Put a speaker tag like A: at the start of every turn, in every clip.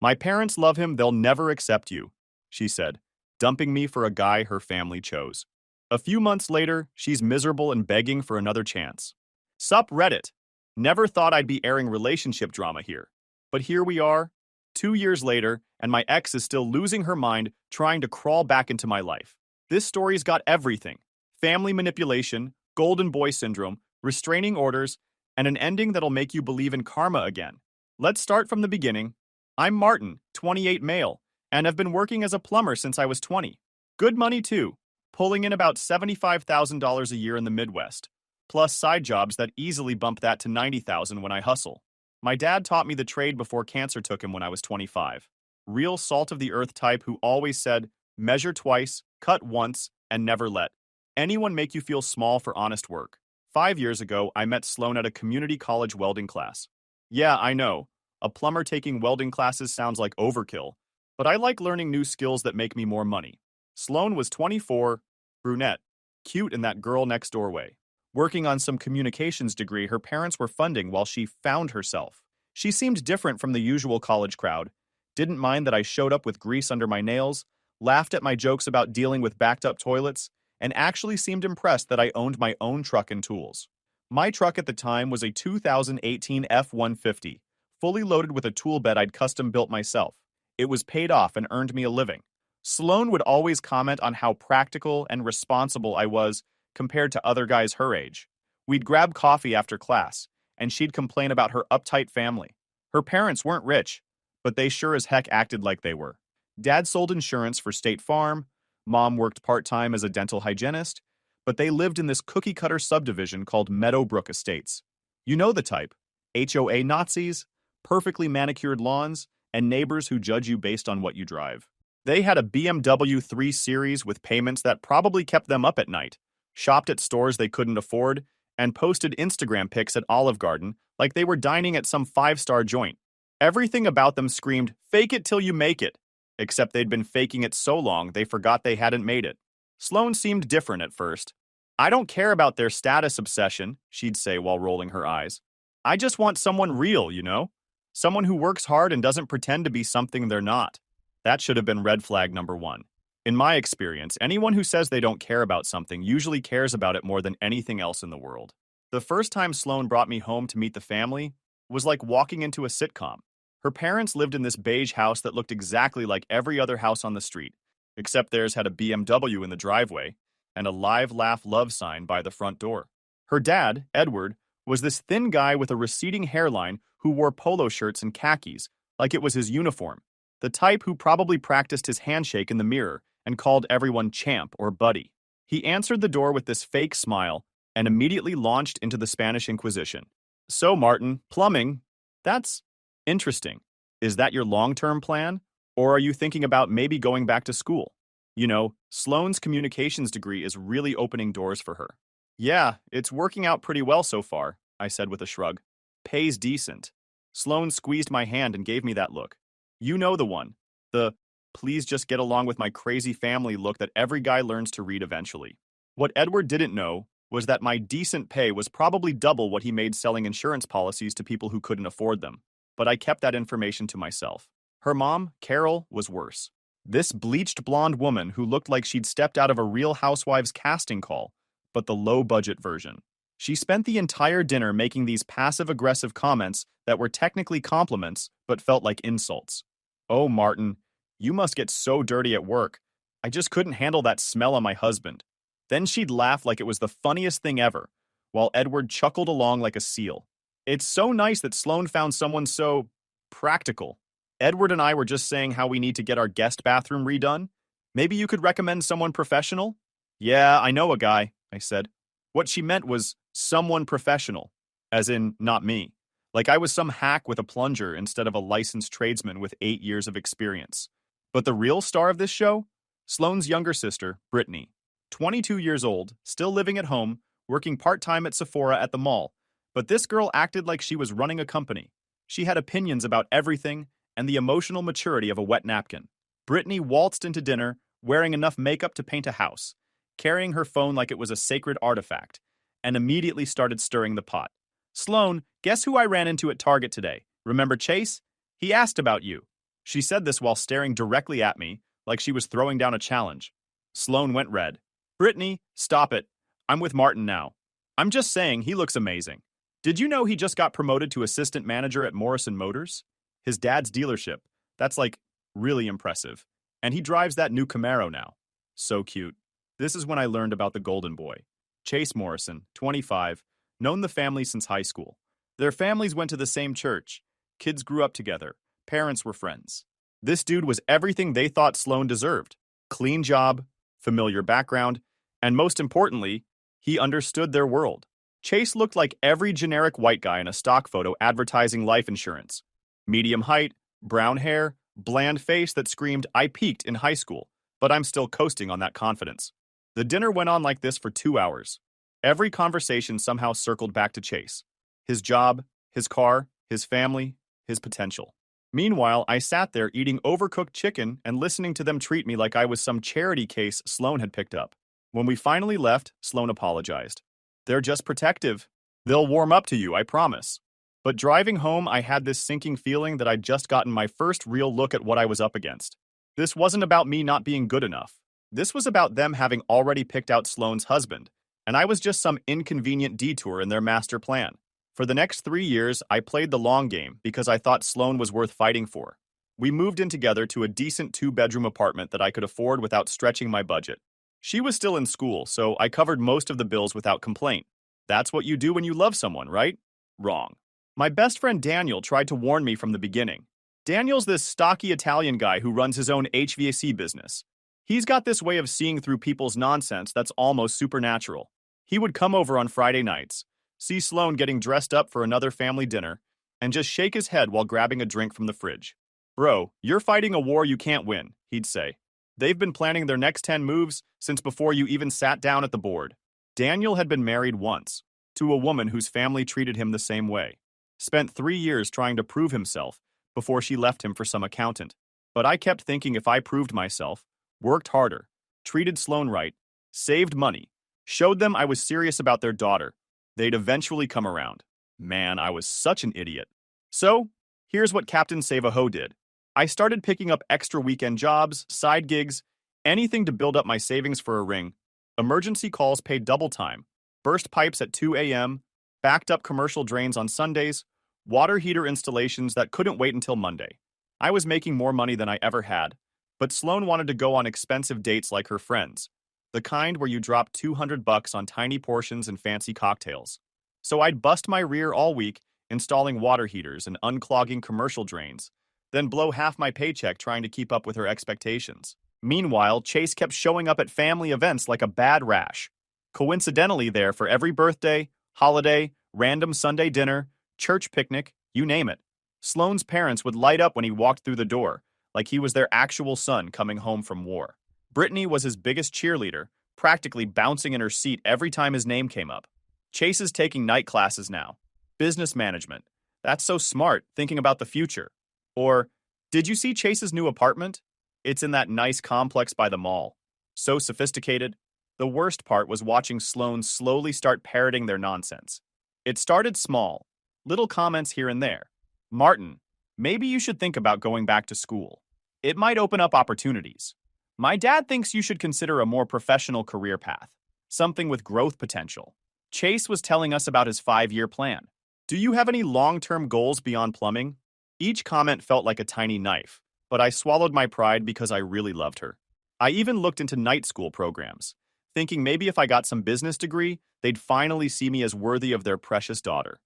A: My parents love him, they'll never accept you, she said, dumping me for a guy her family chose. A few months later, she's miserable and begging for another chance. Sup Reddit. Never thought I'd be airing relationship drama here. But here we are, 2 years later, and my ex is still losing her mind trying to crawl back into my life. This story's got everything: family manipulation, golden boy syndrome, restraining orders, and an ending that'll make you believe in karma again. Let's start from the beginning. I'm Martin, 28 male, and have been working as a plumber since I was 20. Good money too, pulling in about $75,000 a year in the Midwest, plus side jobs that easily bump that to $90,000 when I hustle. My dad taught me the trade before cancer took him when I was 25. Real salt of the earth type who always said, measure twice, cut once, and never let anyone make you feel small for honest work. 5 years ago, I met Sloan at a community college welding class. Yeah, I know. A plumber taking welding classes sounds like overkill, but I like learning new skills that make me more money. Sloan was 24, brunette, cute in that girl next doorway. Working on some communications degree her parents were funding while she found herself. She seemed different from the usual college crowd, didn't mind that I showed up with grease under my nails, laughed at my jokes about dealing with backed-up toilets, and actually seemed impressed that I owned my own truck and tools. My truck at the time was a 2018 F-150, fully loaded with a tool bed I'd custom-built myself. It was paid off and earned me a living. Sloan would always comment on how practical and responsible I was compared to other guys her age. We'd grab coffee after class, and she'd complain about her uptight family. Her parents weren't rich, but they sure as heck acted like they were. Dad sold insurance for State Farm, Mom worked part-time as a dental hygienist, but they lived in this cookie-cutter subdivision called Meadowbrook Estates. You know the type: HOA Nazis, perfectly manicured lawns, and neighbors who judge you based on what you drive. They had a BMW 3 Series with payments that probably kept them up at night, shopped at stores they couldn't afford, and posted Instagram pics at Olive Garden like they were dining at some five-star joint. Everything about them screamed, "Fake it till you make it," except they'd been faking it so long they forgot they hadn't made it. Sloan seemed different at first. "I don't care about their status obsession," she'd say while rolling her eyes. "I just want someone real, you know? Someone who works hard and doesn't pretend to be something they're not." That should have been red flag number one. In my experience, anyone who says they don't care about something usually cares about it more than anything else in the world. The first time Sloan brought me home to meet the family was like walking into a sitcom. Her parents lived in this beige house that looked exactly like every other house on the street, except theirs had a BMW in the driveway and a Live Laugh Love sign by the front door. Her dad, Edward, was this thin guy with a receding hairline who wore polo shirts and khakis, like it was his uniform. The type who probably practiced his handshake in the mirror and called everyone champ or buddy. He answered the door with this fake smile and immediately launched into the Spanish Inquisition. "So, Martin, plumbing, that's interesting. Is that your long-term plan? Or are you thinking about maybe going back to school? You know, Sloan's communications degree is really opening doors for her." "Yeah, it's working out pretty well so far," I said with a shrug. "Pays decent." Sloan squeezed my hand and gave me that look. You know the one. The "please just get along with my crazy family" look that every guy learns to read eventually. What Edward didn't know was that my decent pay was probably double what he made selling insurance policies to people who couldn't afford them. But I kept that information to myself. Her mom, Carol, was worse. This bleached blonde woman who looked like she'd stepped out of a Real Housewives casting call, but the low-budget version. She spent the entire dinner making these passive-aggressive comments that were technically compliments but felt like insults. "Oh, Martin, you must get so dirty at work. I just couldn't handle that smell on my husband." Then she'd laugh like it was the funniest thing ever, while Edward chuckled along like a seal. "It's so nice that Sloan found someone so practical. Edward and I were just saying how we need to get our guest bathroom redone. Maybe you could recommend someone professional?" "Yeah, I know a guy," I said. What she meant was someone professional, as in not me. Like I was some hack with a plunger instead of a licensed tradesman with 8 years of experience. But the real star of this show? Sloane's younger sister, Brittany. 22 years old, still living at home, working part-time at Sephora at the mall. But this girl acted like she was running a company. She had opinions about everything and the emotional maturity of a wet napkin. Brittany waltzed into dinner, wearing enough makeup to paint a house, carrying her phone like it was a sacred artifact, and immediately started stirring the pot. "Sloan, guess who I ran into at Target today? Remember Chase? He asked about you." She said this while staring directly at me, like she was throwing down a challenge. Sloane went red. Brittany, stop it. I'm with Martin now. I'm just saying he looks amazing. Did you know he just got promoted to assistant manager at Morrison Motors? His dad's dealership. That's like really impressive. And he drives that new Camaro now. So cute. This is when I learned about the golden boy. Chase Morrison, 25, known the family since high school. Their families went to the same church. Kids grew up together. Parents were friends. This dude was everything they thought Sloane deserved. Clean job, familiar background, and most importantly, he understood their world. Chase looked like every generic white guy in a stock photo advertising life insurance. Medium height, brown hair, bland face that screamed, "I peaked in high school, but I'm still coasting on that confidence." The dinner went on like this for 2 hours. Every conversation somehow circled back to Chase. His job, his car, his family, his potential. Meanwhile, I sat there eating overcooked chicken and listening to them treat me like I was some charity case Sloane had picked up. When we finally left, Sloane apologized. "They're just protective. They'll warm up to you, I promise." But driving home, I had this sinking feeling that I'd just gotten my first real look at what I was up against. This wasn't about me not being good enough. This was about them having already picked out Sloane's husband, and I was just some inconvenient detour in their master plan. For the next 3 years, I played the long game because I thought Sloane was worth fighting for. We moved in together to a decent 2-bedroom apartment that I could afford without stretching my budget. She was still in school, so I covered most of the bills without complaint. That's what you do when you love someone, right? Wrong. My best friend Daniel tried to warn me from the beginning. Daniel's this stocky Italian guy who runs his own HVAC business. He's got this way of seeing through people's nonsense that's almost supernatural. He would come over on Friday nights, see Sloane getting dressed up for another family dinner, and just shake his head while grabbing a drink from the fridge. "Bro, you're fighting a war you can't win," he'd say. "They've been planning their next 10 moves since before you even sat down at the board." Daniel had been married once, to a woman whose family treated him the same way. Spent 3 years trying to prove himself before she left him for some accountant. But I kept thinking if I proved myself, worked harder, treated Sloane right, saved money, showed them I was serious about their daughter, they'd eventually come around. Man, I was such an idiot. So, here's what Captain Save-A-Ho did. I started picking up extra weekend jobs, side gigs, anything to build up my savings for a ring. Emergency calls paid double time, burst pipes at 2 a.m., backed up commercial drains on Sundays, water heater installations that couldn't wait until Monday. I was making more money than I ever had, but Sloane wanted to go on expensive dates like her friends, the kind where you drop $200 on tiny portions and fancy cocktails. So I'd bust my rear all week installing water heaters and unclogging commercial drains, then blow half my paycheck trying to keep up with her expectations. Meanwhile, Chase kept showing up at family events like a bad rash. Coincidentally there for every birthday, holiday, random Sunday dinner, church picnic, you name it. Sloane's parents would light up when he walked through the door, like he was their actual son coming home from war. Brittany was his biggest cheerleader, practically bouncing in her seat every time his name came up. Chase is taking night classes now. Business management. That's so smart, thinking about the future. Or, did you see Chase's new apartment? It's in that nice complex by the mall. So sophisticated. The worst part was watching Sloane slowly start parroting their nonsense. It started small, little comments here and there. "Martin, maybe you should think about going back to school. It might open up opportunities. My dad thinks you should consider a more professional career path, something with growth potential." Chase was telling us about his 5-year plan. "Do you have any long-term goals beyond plumbing?" Each comment felt like a tiny knife, but I swallowed my pride because I really loved her. I even looked into night school programs, thinking maybe if I got some business degree, they'd finally see me as worthy of their precious daughter.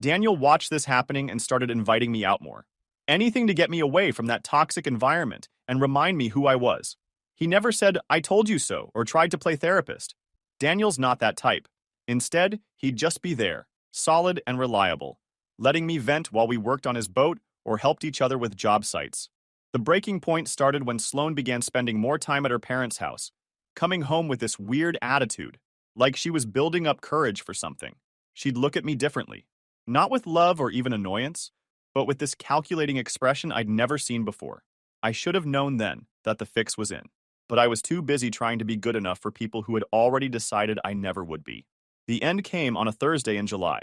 A: Daniel watched this happening and started inviting me out more. Anything to get me away from that toxic environment and remind me who I was. He never said, "I told you so," or tried to play therapist. Daniel's not that type. Instead, he'd just be there, solid and reliable, letting me vent while we worked on his boat or helped each other with job sites. The breaking point started when Sloane began spending more time at her parents' house, coming home with this weird attitude, like she was building up courage for something. She'd look at me differently, not with love or even annoyance, but with this calculating expression I'd never seen before. I should have known then that the fix was in, but I was too busy trying to be good enough for people who had already decided I never would be. The end came on a Thursday in July.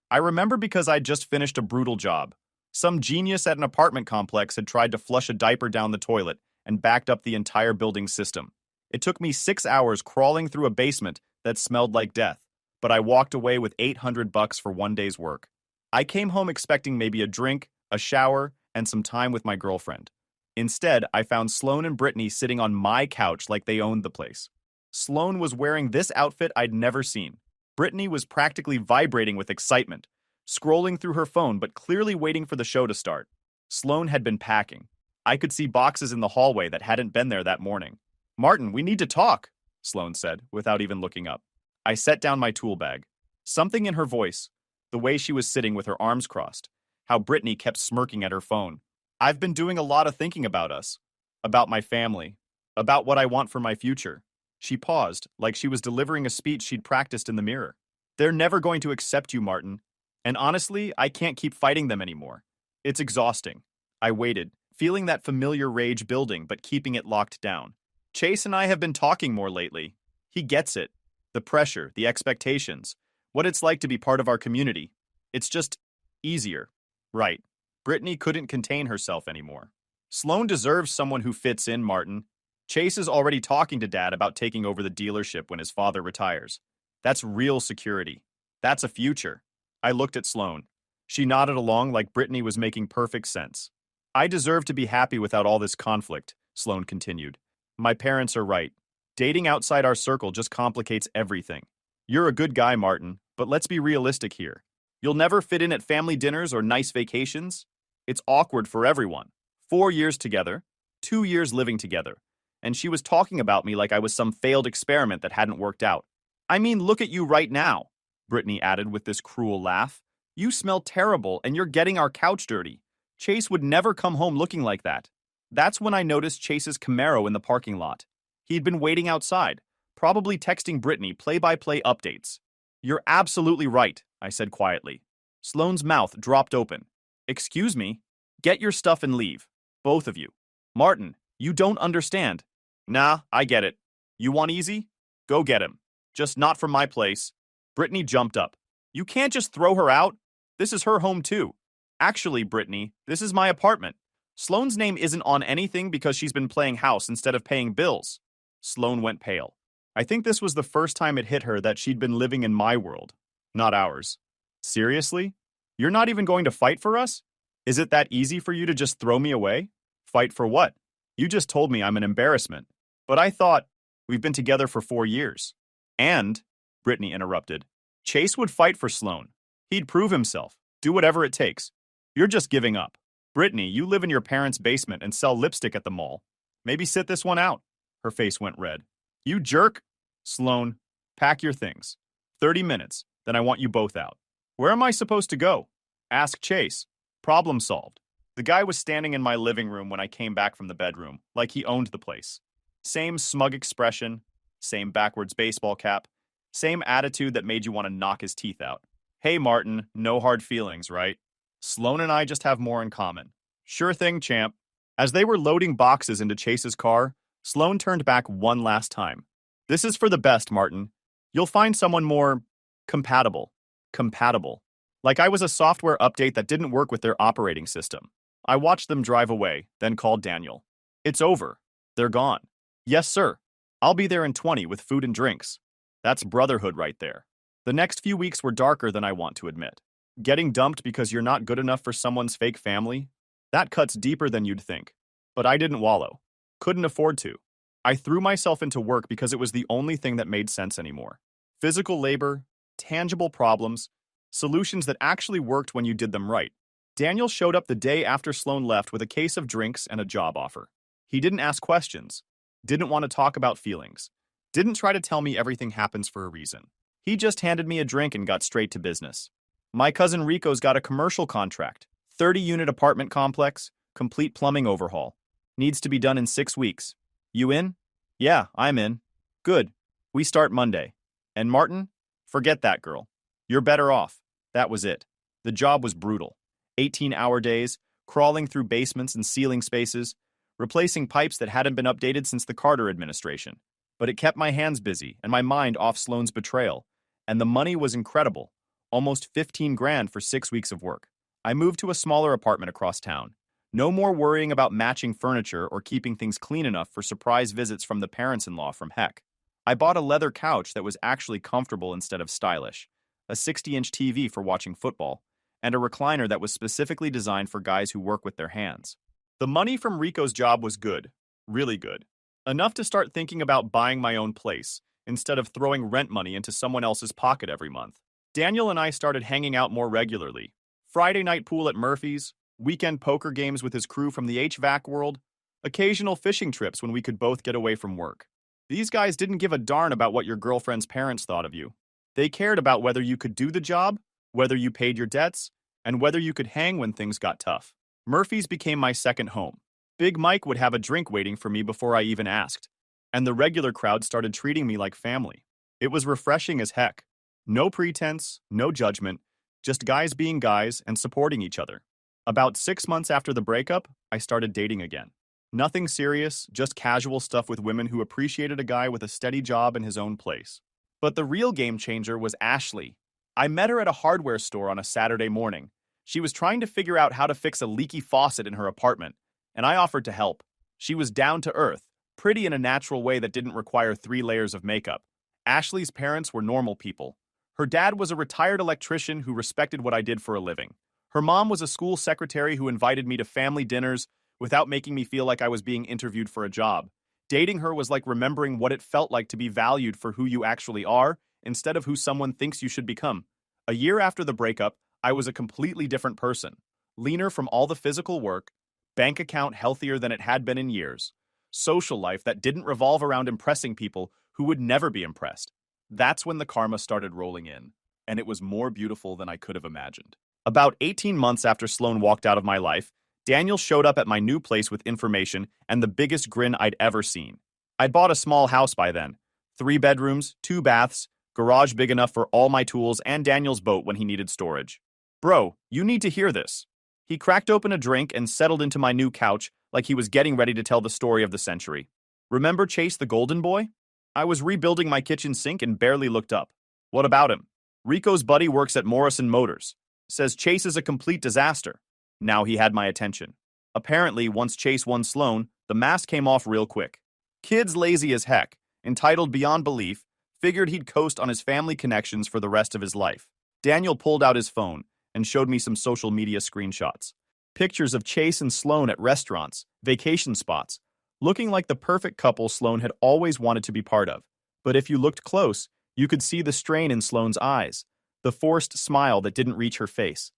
A: I remember because I'd just finished a brutal job, Some genius at an apartment complex had tried to flush a diaper down the toilet and backed up the entire building system. It took me 6 hours crawling through a basement that smelled like death, but I walked away with $800 for one day's work. I came home expecting maybe a drink, a shower, and some time with my girlfriend. Instead, I found Sloan and Brittany sitting on my couch like they owned the place. Sloan was wearing this outfit I'd never seen. Brittany was practically vibrating with excitement, scrolling through her phone but clearly waiting for the show to start. Sloan had been packing. I could see boxes in the hallway that hadn't been there that morning. "Martin, we need to talk," Sloan said, without even looking up. I set down my tool bag. Something in her voice, the way she was sitting with her arms crossed, how Brittany kept smirking at her phone. "I've been doing a lot of thinking about us, about my family, about what I want for my future." She paused, like she was delivering a speech she'd practiced in the mirror. "They're never going to accept you, Martin. And honestly, I can't keep fighting them anymore. It's exhausting." I waited, feeling that familiar rage building but keeping it locked down. "Chase and I have been talking more lately. He gets it. The pressure, the expectations, what it's like to be part of our community. It's just easier." Right. Brittany couldn't contain herself anymore. "Sloan deserves someone who fits in, Martin. Chase is already talking to Dad about taking over the dealership when his father retires. That's real security. That's a future." I looked at Sloan. She nodded along like Brittany was making perfect sense. "I deserve to be happy without all this conflict," Sloan continued. "My parents are right. Dating outside our circle just complicates everything. You're a good guy, Martin, but let's be realistic here. You'll never fit in at family dinners or nice vacations. It's awkward for everyone. 4 years together, 2 years living together. And she was talking about me like I was some failed experiment that hadn't worked out. I mean, look at you right now," Brittany added with this cruel laugh. "You smell terrible and you're getting our couch dirty. Chase would never come home looking like that." That's when I noticed Chase's Camaro in the parking lot. He'd been waiting outside, probably texting Brittany play-by-play updates. "You're absolutely right," I said quietly. Sloane's mouth dropped open. "Excuse me? Get your stuff and leave. Both of you." "Martin, you don't understand." "Nah, I get it. You want easy? Go get him. Just not from my place." Brittany jumped up. "You can't just throw her out. This is her home too." "Actually, Brittany, this is my apartment. Sloane's name isn't on anything because she's been playing house instead of paying bills." Sloan went pale. I think this was the first time it hit her that she'd been living in my world, not ours. "Seriously? You're not even going to fight for us? Is it that easy for you to just throw me away?" "Fight for what? You just told me I'm an embarrassment." "But I thought we've been together for 4 years." "And," Brittany interrupted, "Chase would fight for Sloan. He'd prove himself, do whatever it takes. You're just giving up. Brittany, you live in your parents' basement and sell lipstick at the mall. Maybe sit this one out." Her face went red. "You jerk." "Sloan, pack your things. 30 minutes, then I want you both out." "Where am I supposed to go?" "Ask Chase." Problem solved. The guy was standing in my living room when I came back from the bedroom, like he owned the place. Same smug expression, same backwards baseball cap, same attitude that made you want to knock his teeth out. "Hey, Martin, no hard feelings, right? Sloan and I just have more in common." "Sure thing, champ." As they were loading boxes into Chase's car, Sloan turned back one last time. "This is for the best, Martin. You'll find someone more compatible. Compatible. Like I was a software update that didn't work with their operating system." I watched them drive away, then called Daniel. "It's over. They're gone." "Yes, sir. I'll be there in 20 with food and drinks." That's brotherhood right there. The next few weeks were darker than I want to admit. Getting dumped because you're not good enough for someone's fake family? That cuts deeper than you'd think. But I didn't wallow. Couldn't afford to. I threw myself into work because it was the only thing that made sense anymore. Physical labor, tangible problems, solutions that actually worked when you did them right. Daniel showed up the day after Sloan left with a case of drinks and a job offer. He didn't ask questions, didn't want to talk about feelings, didn't try to tell me everything happens for a reason. He just handed me a drink and got straight to business. "My cousin Rico's got a commercial contract, 30-unit apartment complex, complete plumbing overhaul. Needs to be done in 6 weeks. You in?" "Yeah, I'm in." "Good. We start Monday." "And Martin? Forget that girl. You're better off." That was it. The job was brutal. 18-hour days, crawling through basements and ceiling spaces, replacing pipes that hadn't been updated since the Carter administration. But it kept my hands busy and my mind off Sloan's betrayal. And the money was incredible. Almost 15 grand for 6 weeks of work. I moved to a smaller apartment across town. No more worrying about matching furniture or keeping things clean enough for surprise visits from the parents-in-law from heck. I bought a leather couch that was actually comfortable instead of stylish, a 60-inch TV for watching football, and a recliner that was specifically designed for guys who work with their hands. The money from Rico's job was good, really good. Enough to start thinking about buying my own place, instead of throwing rent money into someone else's pocket every month. Daniel and I started hanging out more regularly. Friday night pool at Murphy's, weekend poker games with his crew from the HVAC world, occasional fishing trips when we could both get away from work. These guys didn't give a darn about what your girlfriend's parents thought of you. They cared about whether you could do the job, whether you paid your debts, and whether you could hang when things got tough. Murphy's became my second home. Big Mike would have a drink waiting for me before I even asked, and the regular crowd started treating me like family. It was refreshing as heck. No pretense, no judgment, just guys being guys and supporting each other. About 6 months after the breakup, I started dating again. Nothing serious, just casual stuff with women who appreciated a guy with a steady job in his own place. But the real game changer was Ashley. I met her at a hardware store on a Saturday morning. She was trying to figure out how to fix a leaky faucet in her apartment, and I offered to help. She was down to earth, pretty in a natural way that didn't require 3 layers of makeup. Ashley's parents were normal people. Her dad was a retired electrician who respected what I did for a living. Her mom was a school secretary who invited me to family dinners without making me feel like I was being interviewed for a job. Dating her was like remembering what it felt like to be valued for who you actually are instead of who someone thinks you should become. A year after the breakup, I was a completely different person. Leaner from all the physical work, bank account healthier than it had been in years, social life that didn't revolve around impressing people who would never be impressed. That's when the karma started rolling in, and it was more beautiful than I could have imagined. About 18 months after Sloan walked out of my life, Daniel showed up at my new place with information and the biggest grin I'd ever seen. I'd bought a small house by then, 3 bedrooms, 2 baths, garage big enough for all my tools and Daniel's boat when he needed storage. Bro, you need to hear this. He cracked open a drink and settled into my new couch like he was getting ready to tell the story of the century. Remember Chase the Golden Boy? I was rebuilding my kitchen sink and barely looked up. What about him? Rico's buddy works at Morrison Motors. Says Chase is a complete disaster. Now he had my attention. Apparently, once Chase won Sloan, the mask came off real quick. Kid's lazy as heck, entitled beyond belief, figured he'd coast on his family connections for the rest of his life. Daniel pulled out his phone and showed me some social media screenshots. Pictures of Chase and Sloan at restaurants, vacation spots, looking like the perfect couple Sloan had always wanted to be part of. But if you looked close, you could see the strain in Sloan's eyes, the forced smile that didn't reach her face.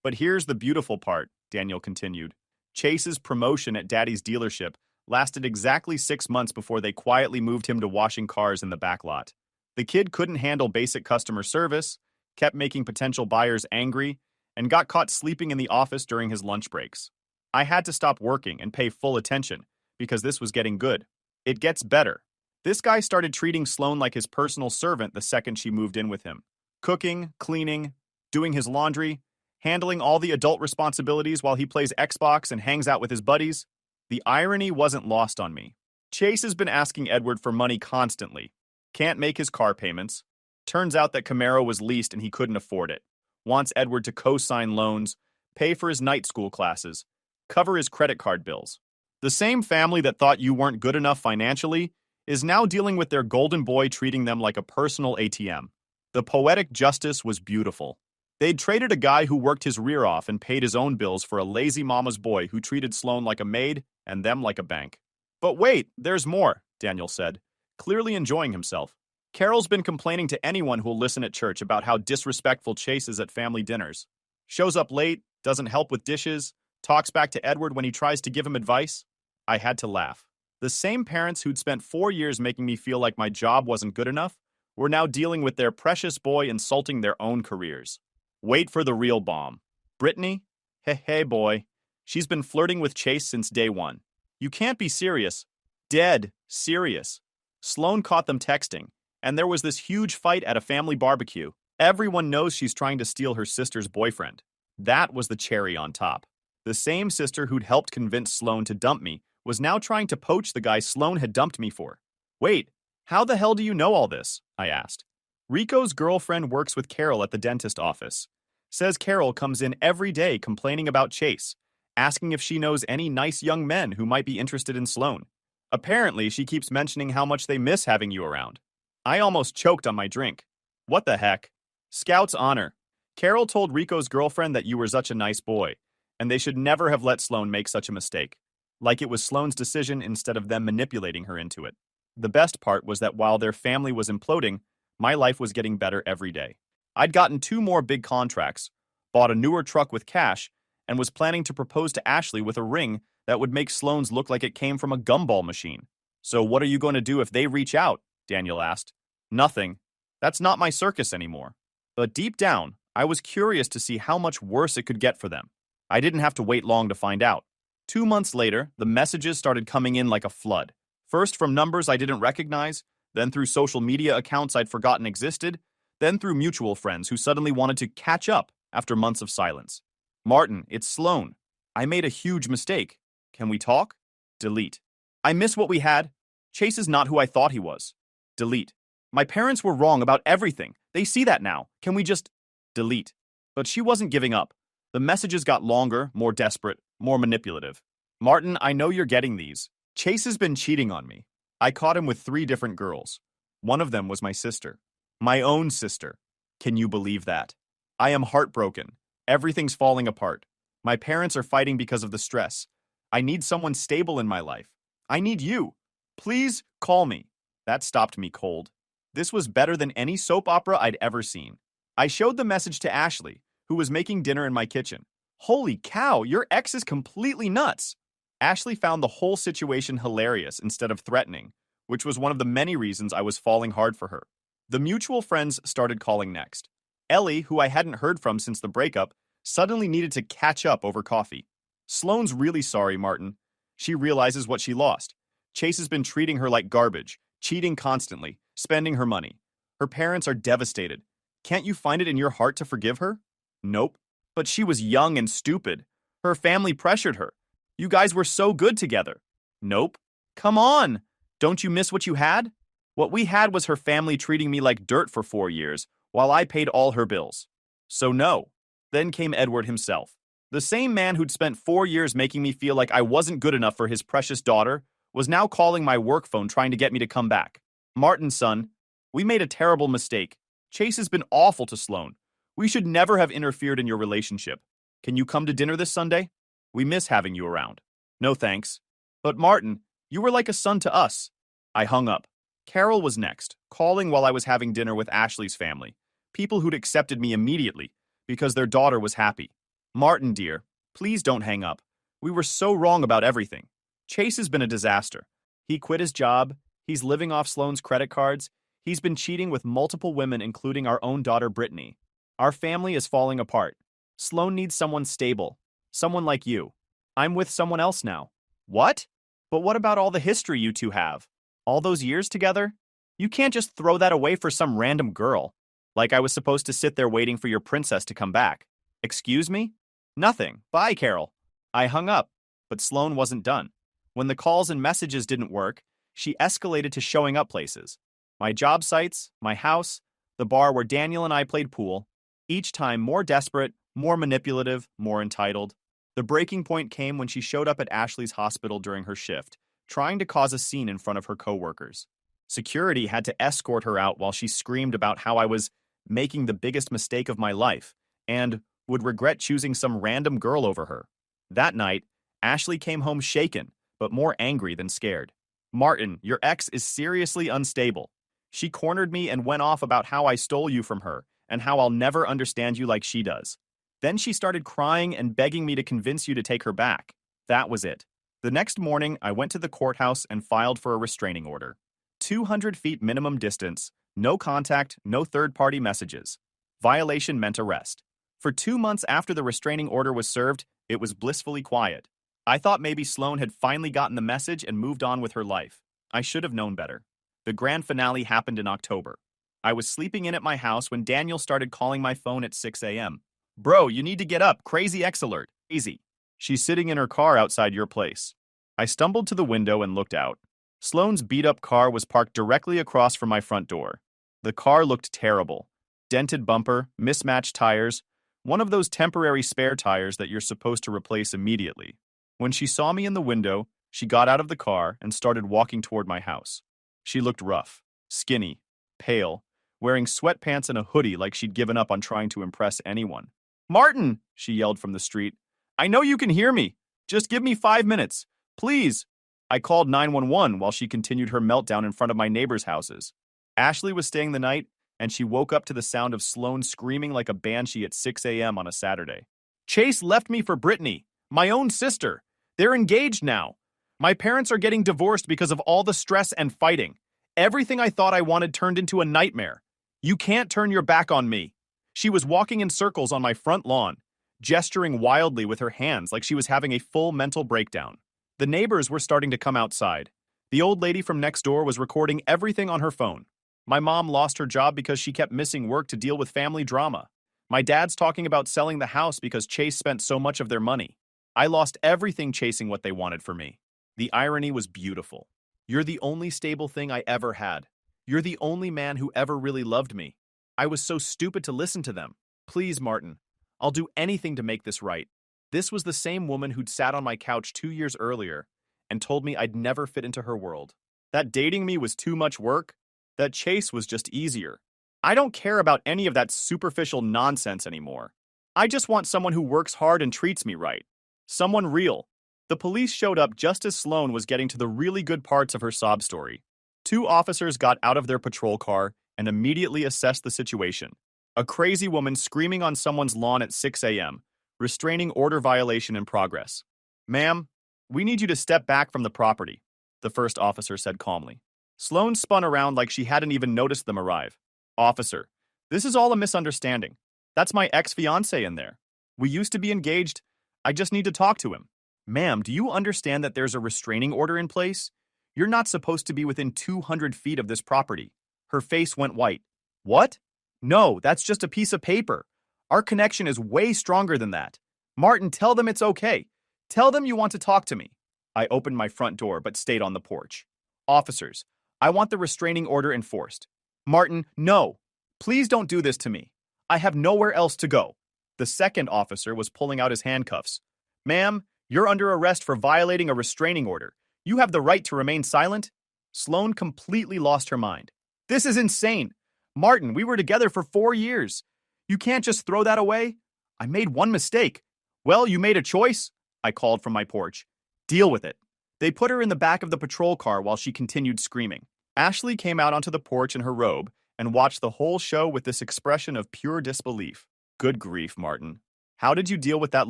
A: But here's the beautiful part, Daniel continued. Chase's promotion at Daddy's dealership lasted exactly 6 months before they quietly moved him to washing cars in the back lot. The kid couldn't handle basic customer service, kept making potential buyers angry, and got caught sleeping in the office during his lunch breaks. I had to stop working and pay full attention, because this was getting good. It gets better. This guy started treating Sloan like his personal servant the second she moved in with him. Cooking, cleaning, doing his laundry, handling all the adult responsibilities while he plays Xbox and hangs out with his buddies. The irony wasn't lost on me. Chase has been asking Edward for money constantly. Can't make his car payments. Turns out that Camaro was leased and he couldn't afford it. Wants Edward to co-sign loans, pay for his night school classes, cover his credit card bills. The same family that thought you weren't good enough financially is now dealing with their golden boy treating them like a personal ATM. The poetic justice was beautiful. They'd traded a guy who worked his rear off and paid his own bills for a lazy mama's boy who treated Sloan like a maid and them like a bank. But wait, there's more, Daniel said, clearly enjoying himself. Carol's been complaining to anyone who'll listen at church about how disrespectful Chase is at family dinners. Shows up late, doesn't help with dishes, talks back to Edward when he tries to give him advice. I had to laugh. The same parents who'd spent 4 years making me feel like my job wasn't good enough were now dealing with their precious boy insulting their own careers. Wait for the real bomb. Brittany? Hey boy. She's been flirting with Chase since day one. You can't be serious. Dead serious. Sloan caught them texting, and there was this huge fight at a family barbecue. Everyone knows she's trying to steal her sister's boyfriend. That was the cherry on top. The same sister who'd helped convince Sloan to dump me was now trying to poach the guy Sloan had dumped me for. Wait, how the hell do you know all this? I asked. Rico's girlfriend works with Carol at the dentist office. Says Carol comes in every day complaining about Chase, asking if she knows any nice young men who might be interested in Sloan. Apparently, she keeps mentioning how much they miss having you around. I almost choked on my drink. What the heck? Scout's honor. Carol told Rico's girlfriend that you were such a nice boy, and they should never have let Sloan make such a mistake. Like it was Sloan's decision instead of them manipulating her into it. The best part was that while their family was imploding, my life was getting better every day. I'd gotten 2 more big contracts, bought a newer truck with cash, and was planning to propose to Ashley with a ring that would make Sloan's look like it came from a gumball machine. So what are you going to do if they reach out? Daniel asked. Nothing. That's not my circus anymore. But deep down, I was curious to see how much worse it could get for them. I didn't have to wait long to find out. 2 months later, the messages started coming in like a flood. First from numbers I didn't recognize, then through social media accounts I'd forgotten existed, then through mutual friends who suddenly wanted to catch up after months of silence. Martin, it's Sloan. I made a huge mistake. Can we talk? Delete. I miss what we had. Chase is not who I thought he was. Delete. My parents were wrong about everything. They see that now. Can we just... Delete. But she wasn't giving up. The messages got longer, more desperate, more manipulative. Martin, I know you're getting these. Chase has been cheating on me. I caught him with 3 different girls. One of them was my sister. My own sister. Can you believe that? I am heartbroken. Everything's falling apart. My parents are fighting because of the stress. I need someone stable in my life. I need you. Please call me. That stopped me cold. This was better than any soap opera I'd ever seen. I showed the message to Ashley, who was making dinner in my kitchen. Holy cow, your ex is completely nuts. Ashley found the whole situation hilarious instead of threatening, which was one of the many reasons I was falling hard for her. The mutual friends started calling next. Ellie, who I hadn't heard from since the breakup, suddenly needed to catch up over coffee. Sloane's really sorry, Martin. She realizes what she lost. Chase has been treating her like garbage, cheating constantly, spending her money. Her parents are devastated. Can't you find it in your heart to forgive her? Nope. But she was young and stupid. Her family pressured her. You guys were so good together. Nope. Come on. Don't you miss what you had? What we had was her family treating me like dirt for 4 years, while I paid all her bills. So no. Then came Edward himself. The same man who'd spent 4 years making me feel like I wasn't good enough for his precious daughter was now calling my work phone trying to get me to come back. Martin, son, we made a terrible mistake. Chase has been awful to Sloan. We should never have interfered in your relationship. Can you come to dinner this Sunday? We miss having you around. No thanks. But Martin, you were like a son to us. I hung up. Carol was next, calling while I was having dinner with Ashley's family, people who'd accepted me immediately because their daughter was happy. Martin, dear, please don't hang up. We were so wrong about everything. Chase has been a disaster. He quit his job. He's living off Sloane's credit cards. He's been cheating with multiple women, including our own daughter, Brittany. Our family is falling apart. Sloan needs someone stable. Someone like you. I'm with someone else now. What? But what about all the history you two have? All those years together? You can't just throw that away for some random girl. Like I was supposed to sit there waiting for your princess to come back. Excuse me? Nothing. Bye, Carol. I hung up, but Sloan wasn't done. When the calls and messages didn't work, she escalated to showing up places. My job sites, my house, the bar where Daniel and I played pool, each time more desperate, more manipulative, more entitled. The breaking point came when she showed up at Ashley's hospital during her shift, trying to cause a scene in front of her coworkers. Security had to escort her out while she screamed about how I was making the biggest mistake of my life and would regret choosing some random girl over her. That night, Ashley came home shaken, but more angry than scared. Martin, your ex is seriously unstable. She cornered me and went off about how I stole you from her and how I'll never understand you like she does. Then she started crying and begging me to convince you to take her back. That was it. The next morning, I went to the courthouse and filed for a restraining order. 200 feet minimum distance, no contact, no third-party messages. Violation meant arrest. For 2 months after the restraining order was served, it was blissfully quiet. I thought maybe Sloan had finally gotten the message and moved on with her life. I should have known better. The grand finale happened in October. I was sleeping in at my house when Daniel started calling my phone at 6 a.m. Bro, you need to get up. Crazy ex alert. Easy. She's sitting in her car outside your place. I stumbled to the window and looked out. Sloane's beat-up car was parked directly across from my front door. The car looked terrible. Dented bumper, mismatched tires. one of those temporary spare tires that you're supposed to replace immediately. When she saw me in the window, she got out of the car and started walking toward my house. She looked rough, skinny, pale, wearing sweatpants and a hoodie like she'd given up on trying to impress anyone. "Martin!" she yelled from the street. "I know you can hear me. Just give me 5 minutes. Please." I called 911 while she continued her meltdown in front of my neighbors' houses. Ashley was staying the night, and she woke up to the sound of Sloan screaming like a banshee at 6 a.m. on a Saturday. "Chase left me for Brittany, my own sister. They're engaged now. My parents are getting divorced because of all the stress and fighting. Everything I thought I wanted turned into a nightmare. You can't turn your back on me." She was walking in circles on my front lawn, gesturing wildly with her hands like she was having a full mental breakdown. The neighbors were starting to come outside. The old lady from next door was recording everything on her phone. My mom lost her job because she kept missing work to deal with family drama. My dad's talking about selling the house because Chase spent so much of their money. I lost everything chasing what they wanted for me. The irony was beautiful. You're the only stable thing I ever had. You're the only man who ever really loved me. I was so stupid to listen to them. Please, Martin. I'll do anything to make this right. This was the same woman who'd sat on my couch 2 years earlier and told me I'd never fit into her world. That dating me was too much work. That Chase was just easier. I don't care about any of that superficial nonsense anymore. I just want someone who works hard and treats me right. Someone real. The police showed up just as Sloan was getting to the really good parts of her sob story. 2 officers got out of their patrol car and immediately assessed the situation. A crazy woman screaming on someone's lawn at 6 a.m., restraining order violation in progress. "Ma'am, we need you to step back from the property," the first officer said calmly. Sloan spun around like she hadn't even noticed them arrive. "Officer, this is all a misunderstanding. That's my ex-fiancé in there. We used to be engaged. I just need to talk to him." "Ma'am, do you understand that there's a restraining order in place? You're not supposed to be within 200 feet of this property." Her face went white. "What? No, that's just a piece of paper. Our connection is way stronger than that. Martin, tell them it's okay. Tell them you want to talk to me." I opened my front door but stayed on the porch. "Officers, I want the restraining order enforced." "Martin, no. Please don't do this to me. I have nowhere else to go." The second officer was pulling out his handcuffs. "Ma'am, you're under arrest for violating a restraining order. You have the right to remain silent." Sloan completely lost her mind. "This is insane. Martin, we were together for 4 years. You can't just throw that away." "I made one mistake." "Well, you made a choice," I called from my porch. "Deal with it." They put her in the back of the patrol car while she continued screaming. Ashley came out onto the porch in her robe and watched the whole show with this expression of pure disbelief. "Good grief, Martin. How did you deal with that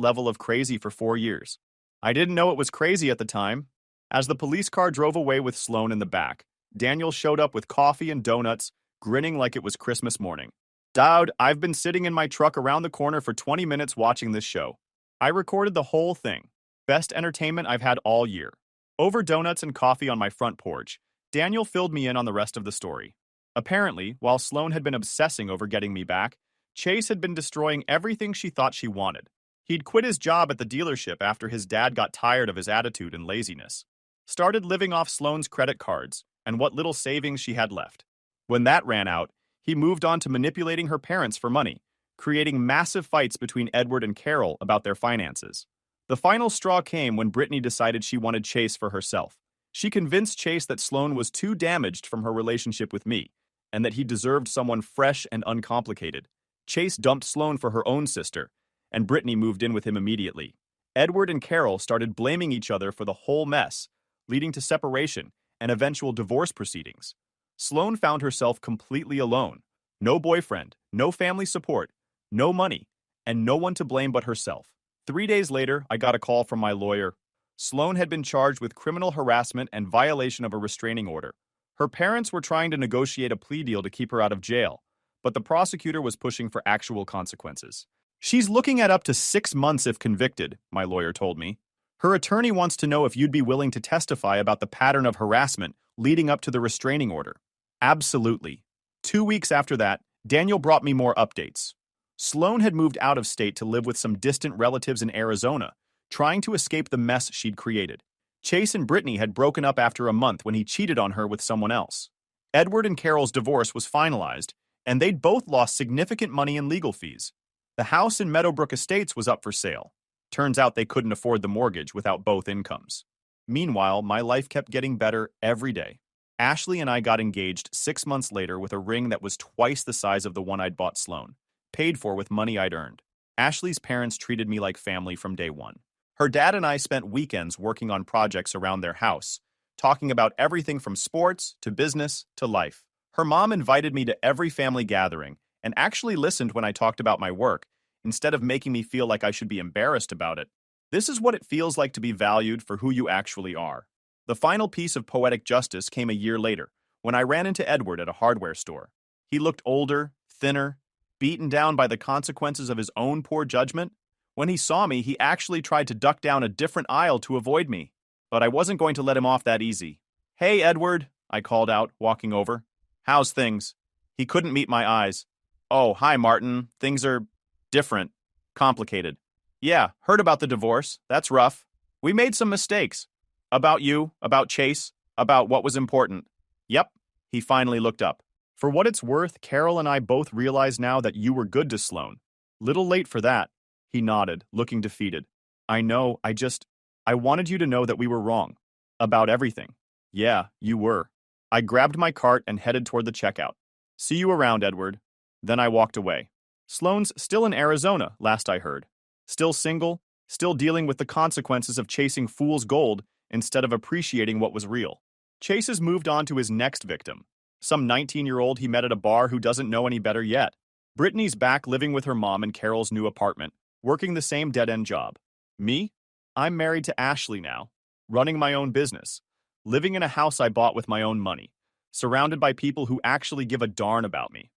A: level of crazy for 4 years?" "I didn't know it was crazy at the time." As the police car drove away with Sloan in the back, Daniel showed up with coffee and donuts, grinning like it was Christmas morning. "Dowd, I've been sitting in my truck around the corner for 20 minutes watching this show. I recorded the whole thing. Best entertainment I've had all year." Over donuts and coffee on my front porch, Daniel filled me in on the rest of the story. Apparently, while Sloan had been obsessing over getting me back, Chase had been destroying everything she thought she wanted. He'd quit his job at the dealership after his dad got tired of his attitude and laziness. Started living off Sloan's credit cards and what little savings she had left. When that ran out, he moved on to manipulating her parents for money, creating massive fights between Edward and Carol about their finances. The final straw came when Brittany decided she wanted Chase for herself. She convinced Chase that Sloan was too damaged from her relationship with me, and that he deserved someone fresh and uncomplicated. Chase dumped Sloan for her own sister, and Brittany moved in with him immediately. Edward and Carol started blaming each other for the whole mess, leading to separation and eventual divorce proceedings. Sloan found herself completely alone. No boyfriend, no family support, no money, and no one to blame but herself. 3 days later, I got a call from my lawyer. Sloan had been charged with criminal harassment and violation of a restraining order. Her parents were trying to negotiate a plea deal to keep her out of jail, but the prosecutor was pushing for actual consequences. "She's looking at up to 6 months if convicted," my lawyer told me. "Her attorney wants to know if you'd be willing to testify about the pattern of harassment leading up to the restraining order." Absolutely. 2 weeks after that, Daniel brought me more updates. Sloan had moved out of state to live with some distant relatives in Arizona, trying to escape the mess she'd created. Chase and Brittany had broken up after a month when he cheated on her with someone else. Edward and Carol's divorce was finalized, and they'd both lost significant money in legal fees. The house in Meadowbrook Estates was up for sale. Turns out they couldn't afford the mortgage without both incomes. Meanwhile, my life kept getting better every day. Ashley and I got engaged 6 months later with a ring that was twice the size of the one I'd bought Sloan, paid for with money I'd earned. Ashley's parents treated me like family from day one. Her dad and I spent weekends working on projects around their house, talking about everything from sports to business to life. Her mom invited me to every family gathering and actually listened when I talked about my work, instead of making me feel like I should be embarrassed about it. This is what it feels like to be valued for who you actually are. The final piece of poetic justice came a year later, when I ran into Edward at a hardware store. He looked older, thinner, beaten down by the consequences of his own poor judgment. When he saw me, he actually tried to duck down a different aisle to avoid me. But I wasn't going to let him off that easy. "Hey, Edward," I called out, walking over. "How's things?" He couldn't meet my eyes. "Oh, hi, Martin. Things are different. Complicated." "Yeah, heard about the divorce. That's rough. We made some mistakes. About you, about Chase, about what was important." "Yep." He finally looked up. "For what it's worth, Carol and I both realize now that you were good to Sloan. Little late for that." He nodded, looking defeated. "I know, I wanted you to know that we were wrong. About everything." "Yeah, you were." I grabbed my cart and headed toward the checkout. "See you around, Edward." Then I walked away. Sloane's still in Arizona, last I heard. Still single, still dealing with the consequences of chasing fool's gold instead of appreciating what was real. Chase has moved on to his next victim, some 19-year-old he met at a bar who doesn't know any better yet. Brittany's back living with her mom in Carol's new apartment, working the same dead-end job. Me? I'm married to Ashley now, running my own business, living in a house I bought with my own money, surrounded by people who actually give a darn about me.